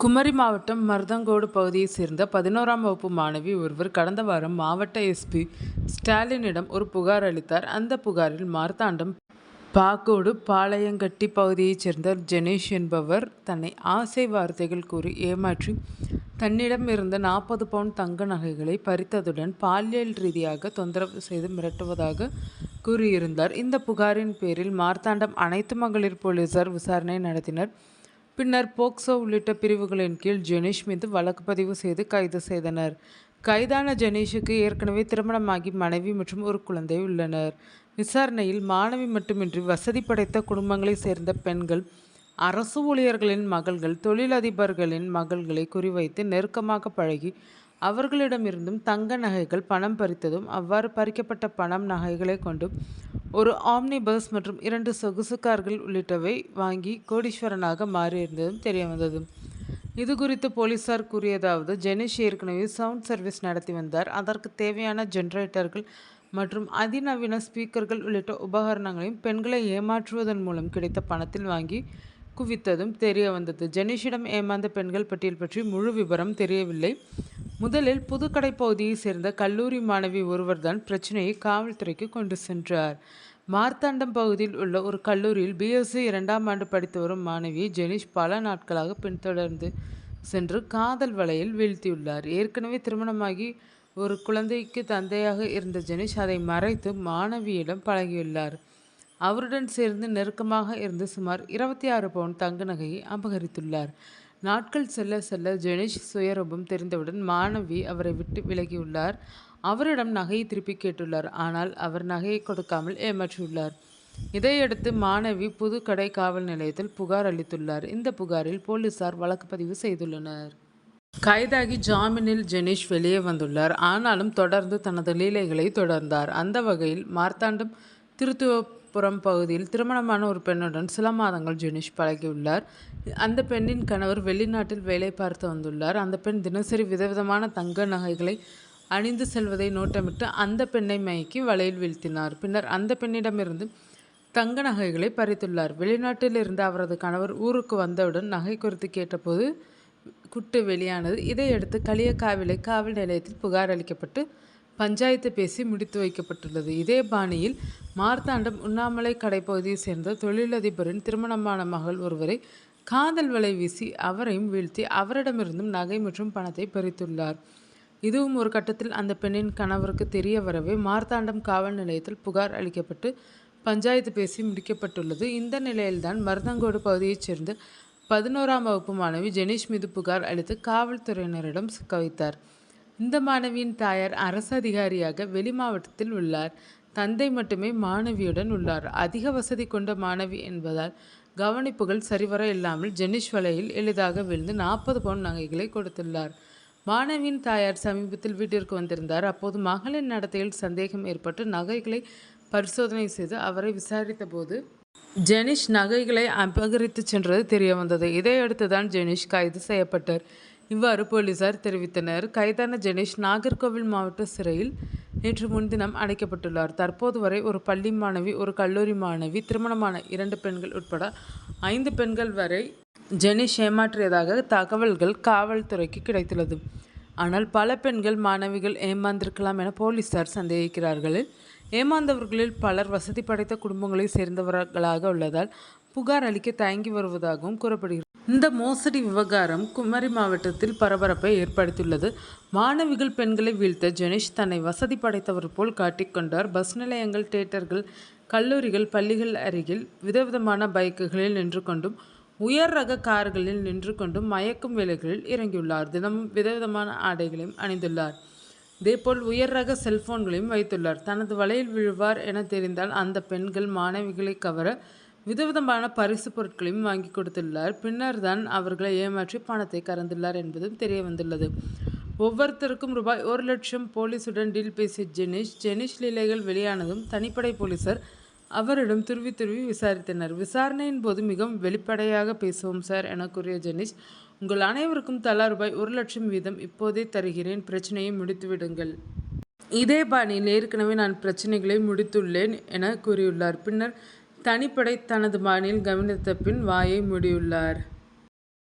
குமரி மாவட்டம் மருதங்கோடு பகுதியைச் சேர்ந்த 11ஆம் வகுப்பு மாணவி ஒருவர் கடந்த வாரம் மாவட்ட எஸ்பி ஸ்டாலினிடம் ஒரு புகார் அளித்தார். அந்த புகாரில் மார்த்தாண்டம் பாக்கோடு பாளையங்கட்டி பகுதியைச் சேர்ந்த ஜெனீஷ் என்பவர் தன்னை ஆசை வார்த்தைகள் கூறி ஏமாற்றி தன்னிடம் இருந்த 40 பவுன் தங்க நகைகளை பறித்ததுடன் பாலியல் ரீதியாக தொந்தரவு செய்து மிரட்டுவதாக கூறியிருந்தார். இந்த புகாரின் பேரில் மார்த்தாண்டம் அனைத்து மகளிர் போலீசார் விசாரணை நடத்தினர். பின்னர் போக்சோ உள்ளிட்ட பிரிவுகளின் கீழ் ஜெனீஷ் மீது வழக்கு பதிவு செய்து கைது செய்தனர். கைதான ஜெனீஷுக்கு ஏற்கனவே திருமணமாகி மனைவி மற்றும் ஒரு குழந்தை உள்ளனர். விசாரணையில் மாணவி மட்டுமின்றி வசதி படைத்த குடும்பங்களைச் சேர்ந்த பெண்கள், அரசு ஊழியர்களின் மகள்கள், தொழிலதிபர்களின் மகள்களை குறிவைத்து நெருக்கமாக பழகி அவர்களிடமிருந்தும் தங்க நகைகள், பணம் பறித்ததும், அவ்வாறு பறிக்கப்பட்ட பணம், நகைகளை கொண்டு ஒரு ஆம்னி பஸ் மற்றும் 2 சொகுசு கார்கள் உள்ளிட்டவை வாங்கி கோடீஸ்வரனாக மாறியிருந்ததும் தெரியவந்தது. இது குறித்து போலீசார் கூறியதாவது: ஜெனீஷ் ஏற்கனவே சவுண்ட் சர்வீஸ் நடத்தி வந்தார். அதற்கு தேவையான ஜெனரேட்டர்கள் மற்றும் அதிநவீன ஸ்பீக்கர்கள் உள்ளிட்ட உபகரணங்களையும் பெண்களை ஏமாற்றுவதன் மூலம் கிடைத்த பணத்தில் வாங்கி குவித்ததும் தெரிய வந்தது. ஜெனீஷிடம் ஏமாந்த பெண்கள் பட்டியல் பற்றி முழு விபரம் தெரியவில்லை. முதலில் புதுக்கடை பகுதியைச் சேர்ந்த கல்லூரி மாணவி ஒருவர்தான் பிரச்சனையை காவல்துறைக்கு கொண்டு சென்றார். மார்த்தாண்டம் பகுதியில் உள்ள ஒரு கல்லூரியில் பிஎஸ்சி 2ஆம் ஆண்டு படித்து வரும் மாணவியை ஜெனீஷ் பல நாட்களாக பின்தொடர்ந்து சென்று காதல் வலையில் வீழ்த்தியுள்ளார். ஏற்கனவே திருமணமாகி ஒரு குழந்தைக்கு தந்தையாக இருந்த ஜெனீஷ் அதை மறைத்து மாணவியிடம் பழகியுள்ளார். அவருடன் சேர்ந்து நெருக்கமாக இருந்து சுமார் 26 பவுன் தங்க நகையை அபகரித்துள்ளார். நாட்கள் செல்ல செல்ல ஜெனீஷ் சுயரூபம் தெரிந்தவுடன் மாணவி அவரை விட்டு விலகியுள்ளார். அவரிடம் நகையை திருப்பி கேட்டுள்ளார். ஆனால் அவர் நகையை கொடுக்காமல் ஏமாற்றியுள்ளார். இதையடுத்து மாணவி புதுக்கடை காவல் நிலையத்தில் புகார் அளித்துள்ளார். இந்த புகாரில் போலீசார் வழக்கு பதிவு செய்துள்ளனர். கைதாகி ஜாமீனில் ஜெனீஷ் வெளியே வந்துள்ளார். ஆனாலும் தொடர்ந்து தனது லீலைகளை தொடர்ந்தார். அந்த வகையில் மார்த்தாண்டம் திருத்துவபுரம் பகுதியில் திருமணமான ஒரு பெண்ணுடன் சில மாதங்கள் ஜெனீஷ் பழகியுள்ளார். அந்த பெண்ணின் கணவர் வெளிநாட்டில் வேலை பார்த்து வந்துள்ளார். அந்த பெண் தினசரி விதவிதமான தங்க நகைகளை அணிந்து செல்வதை நோட்டமிட்டு அந்த பெண்ணை மயக்கி வலையில் வீழ்த்தினார். பின்னர் அந்த பெண்ணிடமிருந்து தங்க நகைகளை பறித்துள்ளார். வெளிநாட்டில் இருந்து அவரது கணவர் ஊருக்கு வந்தவுடன் நகை குறித்து கேட்டபோது குட்டு வெளியானது. இதையடுத்து களியக்காவிளை காவல் நிலையத்தில் புகார் அளிக்கப்பட்டு பஞ்சாயத்து பேசி முடித்து வைக்கப்பட்டுள்ளது. இதே பாணியில் மார்த்தாண்டம் உண்ணாமலை கடைப்பகுதியை சேர்ந்த தொழிலதிபரின் திருமணமான மகள் ஒருவரை காதல் வலை வீசி அவரையும் வீழ்த்தி அவரிடமிருந்தும் நகை மற்றும் பணத்தை பறித்துள்ளார். இதுவும் ஒரு கட்டத்தில் அந்த பெண்ணின் கணவருக்கு தெரிய வரவே மார்த்தாண்டம் காவல் நிலையத்தில் புகார் அளிக்கப்பட்டு பஞ்சாயத்து பேசி முடிக்கப்பட்டுள்ளது. இந்த நிலையில்தான் மருதங்கோடு பகுதியைச் சேர்ந்த 11ஆம் வகுப்பு மாணவி ஜெனீஷ் மீது புகார் அளித்து காவல்துறையினரிடம் சிக்க வைத்தார். இந்த மாணவியின் தாயார் அரசு அதிகாரியாக வெளி மாவட்டத்தில் உள்ளார். தந்தை மட்டுமே மாணவியுடன் உள்ளார். அதிக வசதி கொண்ட மாணவி என்பதால் கவனிப்புகள் சரிவர இல்லாமல் ஜெனீஷ் வலையில் எளிதாக விழுந்து 40 பவுன் நகைகளை கொடுத்துள்ளார். மாணவியின் தாயார் சமீபத்தில் வீட்டிற்கு வந்திருந்தார். அப்போது மகளின் நடத்தையில் சந்தேகம் ஏற்பட்டு நகைகளை பரிசோதனை செய்து அவரை விசாரித்த போது ஜெனீஷ் நகைகளை அபகரித்து சென்றது தெரிய வந்தது. இதையடுத்துதான் ஜெனீஷ் கைது செய்யப்பட்டார். இவ்வாறு போலீசார் தெரிவித்தனர். கைதான ஜெனீஷ் நாகர்கோவில் மாவட்ட சிறையில் நேற்று முன்தினம் அடைக்கப்பட்டுள்ளார். தற்போது வரை ஒரு பள்ளி மாணவி, ஒரு கல்லூரி மாணவி, திருமணமான 2 பெண்கள் உட்பட 5 பெண்கள் வரை ஜெனீஷ் ஏமாற்றியதாக தகவல்கள் காவல்துறைக்கு கிடைத்துள்ளது. ஆனால் பல பெண்கள், மாணவிகள் ஏமாந்திருக்கலாம் என போலீசார் சந்தேகிக்கிறார்கள். ஏமாந்தவர்களில் பலர் வசதி படைத்த குடும்பங்களை சேர்ந்தவர்களாக உள்ளதால் புகார் அளிக்க தயங்கி வருவதாகவும் கூறப்படுகிறது. இந்த மோசடி விவகாரம் குமரி மாவட்டத்தில் பரபரப்பை ஏற்படுத்தியுள்ளது. மாணவிகள் பெண்களை வீழ்த்த ஜெனீஷ் தன்னை வசதி படைத்தவர் போல் காட்டிக்கொண்டார். பஸ் நிலையங்கள், தியேட்டர்கள், கல்லூரிகள், பள்ளிகள் அருகில் விதவிதமான பைக்குகளில் நின்று கொண்டும் உயர் ரக கார்களில் நின்று கொண்டும் மயக்கும் வேலைகளில் இறங்கியுள்ளார். தினமும் விதவிதமான ஆடைகளையும் அணிந்துள்ளார். இதேபோல் உயர் ரக செல்போன்களையும் வைத்துள்ளார். தனது வலையில் விழுவார் என தெரிந்தால் அந்த பெண்கள், மாணவிகளை கவர விதவிதமான பரிசு பொருட்களையும் வாங்கி கொடுத்துள்ளார். பின்னர் தான் அவர்களை ஏமாற்றி பணத்தை கறந்துள்ளார் என்பதும் தெரிய வந்துள்ளது. ஒவ்வொருத்தருக்கும் ரூபாய் 1 லட்சம் போலீசுடன் டீல் பேசிய ஜெனீஷ் லீலைகள் வெளியானதும் தனிப்படை போலீசார் அவரிடம் துருவி துருவி விசாரித்தனர். விசாரணையின் போது மிகவும் வெளிப்படையாக பேசுவோம் சார் என கூறிய ஜெனீஷ், உங்கள் அனைவருக்கும் தலா ரூபாய் 1 லட்சம் வீதம் இப்போதே தருகிறேன், பிரச்சனையை முடித்துவிடுங்கள். இதே பாணியில் ஏற்கனவே நான் பிரச்சனைகளை முடித்துள்ளேன் என கூறியுள்ளார். பின்னர் தனிப்படை தனது பாணியில் கவனித்த பின் வாயை மூடியுள்ளார்.